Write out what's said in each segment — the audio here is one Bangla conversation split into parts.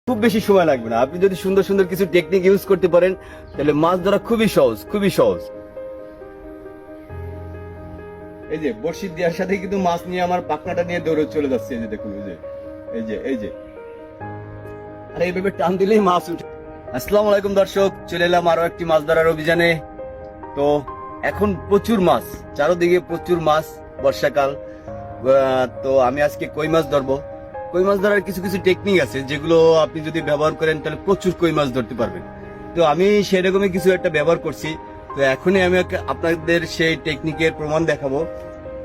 খুব বেশি সময় লাগবে না। আপনি যদি সুন্দর সুন্দর কিছু টেকনিক ইউজ করতে পারেন তাহলে মাছ ধরা খুবই সহজ, খুবই সহজ। এই যে বড়শি দেওয়ার সাথে কিন্তু মাছ নিয়ে আমার পাখনাটা নিয়ে দৌড়ে চলে যাচ্ছে। এই যে দেখুন, এই যে আর এইভাবে টান দিলেই মাছ উঠে। আসসালামু আলাইকুম দর্শক, চলে এলাম আরো একটি মাছ ধরার অভিযানে। তো এখন প্রচুর মাছ, চারদিকে প্রচুর মাছ, বর্ষাকাল। তো আমি আজকে কই মাছ ধরবো। কই মাছ ধরার কিছু কিছু টেকনিক আছে যেগুলো আপনি যদি ব্যবহার করেন তাহলে প্রচুর কই মাছ ধরতে পারবেন। তো আমি সেরকমই কিছু একটা ব্যবহার করছি। তো এখনই আমি আপনাদের সেই টেকনিকের প্রমাণ দেখাবো।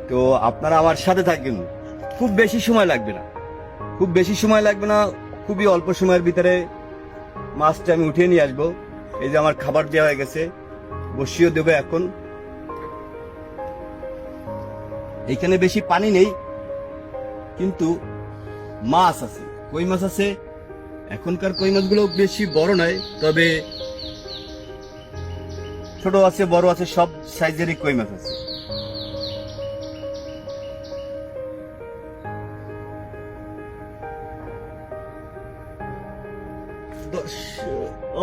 তো আপনারা আমার সাথে থাকবেন। খুব বেশি সময় লাগবে না, খুব বেশি সময় লাগবে না, খুবই অল্প সময়ের ভিতরে মাছটা আমি উঠিয়ে নিয়ে আসবো। এই যে আমার খাবার দেওয়া হয়ে গেছে, বসিয়ে দেবো এখন। এখানে বেশি পানি নেই কিন্তু মাছ আছে, কই মাছ আছে। এখনকার কই মাছগুলো বেশি বড় নয়, তবে ছোট আছে, বড় আছে, সব সাইজেরই কই মাছ আছে।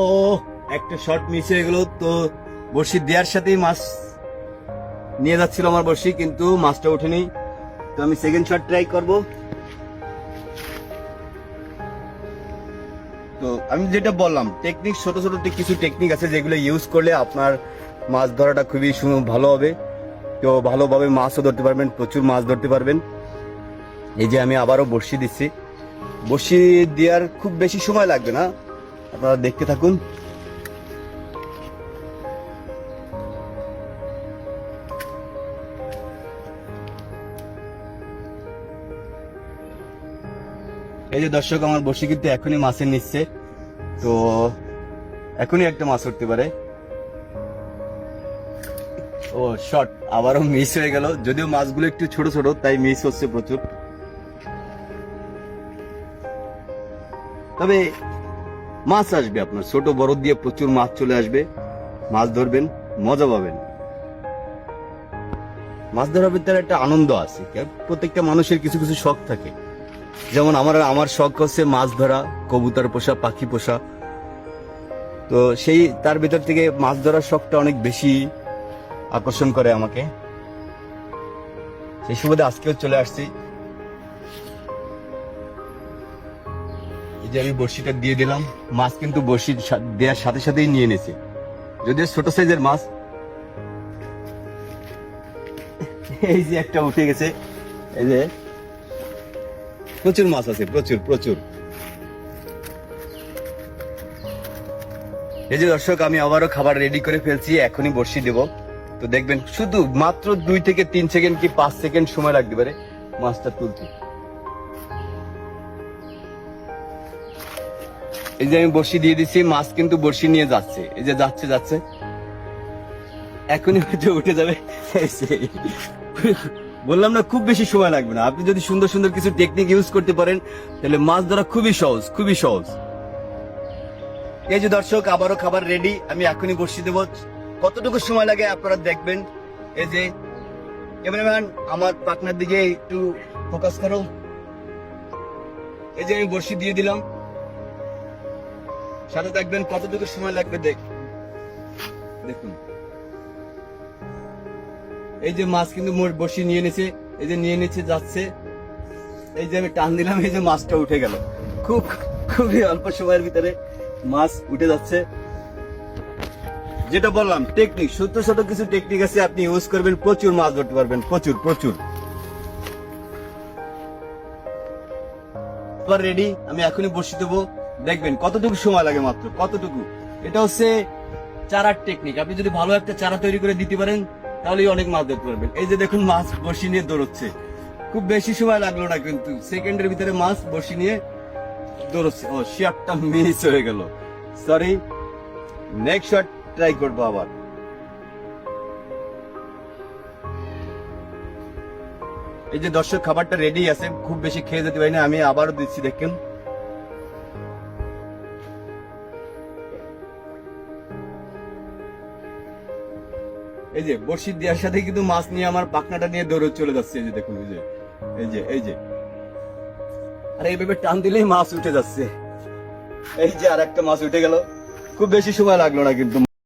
ও, একটা শট মিস হয়ে গেল। তো বড়শি দেওয়ার সাথেই মাছ নিয়ে যাচ্ছিল আমার বড়শি, কিন্তু মাছটা ওঠেনি। তো আমি সেকেন্ড শট ট্রাই করব। তো আমি যেটা বললাম টেকনিক, ছোট ছোট কিছু টেকনিক আছে যেগুলো ইউজ করলে আপনার মাছ ধরাটা খুবই ভালো হবে। তো ভালোভাবে মাছও ধরতে পারবেন, প্রচুর মাছ ধরতে পারবেন। এই যে আমি আবারও বড়শি দিচ্ছি। বড়শি দেওয়ার খুব বেশি সময় লাগবে না, আপনারা দেখতে থাকুন। এই যে দর্শক, আমার বড়শি কিন্তু এখনই মাছের নিচ্ছে। তো এখনই একটা মাছ উঠতে পারে। ও শট, আবারও মিস হয়ে গেল। যদিও মাছগুলো একটু ছোট ছোট তাই মিস হচ্ছে প্রচুর। তবে মাছ আসবে আপনার, ছোট বড় দিয়ে প্রচুর মাছ চলে আসবে। মাছ ধরবেন, মজা পাবেন। মাছ ধরার ভিতরে একটা আনন্দ আছে। প্রত্যেকটা মানুষের কিছু কিছু শখ থাকে। যেমন আমার শখ হচ্ছে মাছ ধরা, কবুতর পোষা, পাখি পোষা। তো সেই তার ভিতর থেকে মাছ ধরার শখটা অনেক বেশি আকর্ষণ করে আমাকে। সেই সুবাদে আজকেও চলে আসছি। এই যে আমি বড়শিটা দিয়ে দিলাম, মাছ কিন্তু বড়শি দেওয়ার সাথে সাথেই নিয়ে নিয়েছে, যদিও ছোট সাইজের মাছ। এই যে একটা উঠে গেছে। এই যে প্রচুর মাছ আছে, প্রচুর প্রচুর। এই যে দর্শক, আমি আবারও খাবার রেডি করে ফেলছি, এখনই বড়শি দেব। তো দেখবেন শুধু মাত্র 2 থেকে 3 সেকেন্ড কি 5 সেকেন্ড সময় লাগতে পারে মাছটা তুলতে। এই যে আমি বড়শি দিয়ে দিচ্ছি, মাছ কিন্তু বড়শি নিয়ে যাচ্ছে। এই যে যাচ্ছে যাচ্ছে, এখনই হয়তো উঠে যাবে। বললাম না, খুব বেশি সময় লাগবে না। আপনি যদি সুন্দর সুন্দর কিছু টেকনিক ইউজ করতে পারেন তাহলে মাছ ধরা খুবই সহজ, খুবই সহজ। এই যে দর্শক, আবারও খাবার রেডি, আমি এখনই বসিয়ে দেবো। কতটুকু সময় লাগে আপনারা দেখবেন। এই যে ক্যামেরাম্যান, আমার পার্টনার দিকে একটু ফোকাস করো। এই যে আমি বড়শি দিয়ে দিলাম, সাথে দেখবেন কতটুকু সময় লাগবে। দেখুন, এই যে মাছ কিন্তু মোর বড়শি নিয়ে নিয়েছে। এই যে নিয়ে নিচ্ছে, যাচ্ছে। এই যে আমি টান দিলাম, এই যে মাছটা উঠে গেল। খুবই অল্প সময়ের ভিতরে মাছ উঠে যাচ্ছে। যেটা বললাম টেকনিক, ছোট ছোট কিছু টেকনিক আছে, আপনি ইউজ করবেন, প্রচুর মাছ ধরতে পারবেন, প্রচুর প্রচুর। রেডি, আমি এখনই বসিয়ে দেবো। দেখবেন কতটুকু সময় লাগে, মাত্র কতটুকু। এটা হচ্ছে চারার টেকনিক। আপনি যদি ভালো একটা চারা তৈরি করে দিতে পারেন তাহলে অনেক মাছ ধরতে পারবেন। এই যে দেখুন, মাছ বড়শি নিয়ে দৌড়চ্ছে। খুব বেশি সময় লাগলো না, কিন্তু সেকেন্ডের ভিতরে মাছ বড়শি নিয়ে দৌড়চ্ছে। ও, শটটা মিস হয়ে গেল, সরি। নেক্সট শট ট্রাই করবো আবার। এই যে দর্শক, খাবারটা রেডি আছে, খুব বেশি খেয়ে যেতে পারি না, আমি আবারও দিচ্ছি। দেখেন, এই যে বড়শি দেওয়ার সাথে কিন্তু মাছ নিয়ে আমার পাখনাটা নিয়ে দৌড়ে চলে যাচ্ছে। এই যে দেখুন, এই যে আর এইভাবে টান দিলেই মাছ উঠে যাচ্ছে। এই যে আর একটা মাছ উঠে গেল, খুব বেশি সময় লাগলো না কিন্তু।